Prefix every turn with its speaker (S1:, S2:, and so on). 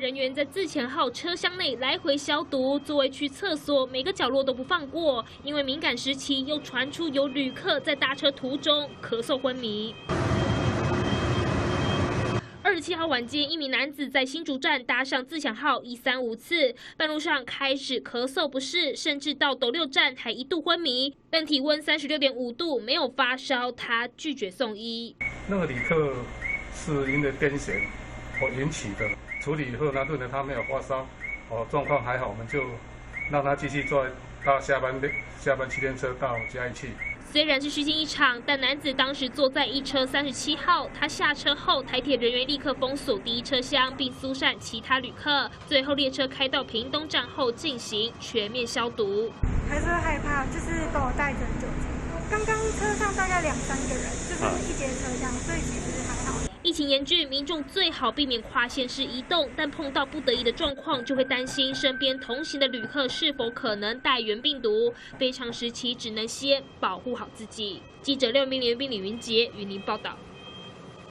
S1: 人员在自强号车厢内来回消毒，座位区、厕所每个角落都不放过。因为敏感时期，又传出有旅客在搭车途中咳嗽昏迷。27号晚间，一名男子在新竹站搭上自强号135次，半路上开始咳嗽不适，甚至到斗六站还一度昏迷，但体温36.5度，没有发烧，他拒绝送医。
S2: 那个旅客是因为癫痫引起的，处理以后呢，认为他没有发烧，状况还好，我们就让他继续搭下班7天车到嘉义去。
S1: 虽然是虚惊一场，但男子当时坐在一车37号，他下车后，台铁人员立刻封锁第一车厢，并疏散其他旅客。最后列车开到屏东站后进行全面消毒。
S3: 还是会害怕，就是都有带着酒精。刚刚车上大概2、3个人，就是一节车厢，所以其实还好。
S1: 疫情严峻，民众最好避免跨县市移动，但碰到不得已的状况，就会担心身边同行的旅客是否可能带原病毒。非常时期，只能先保护好自己。记者廖明莲、李云杰与您报道。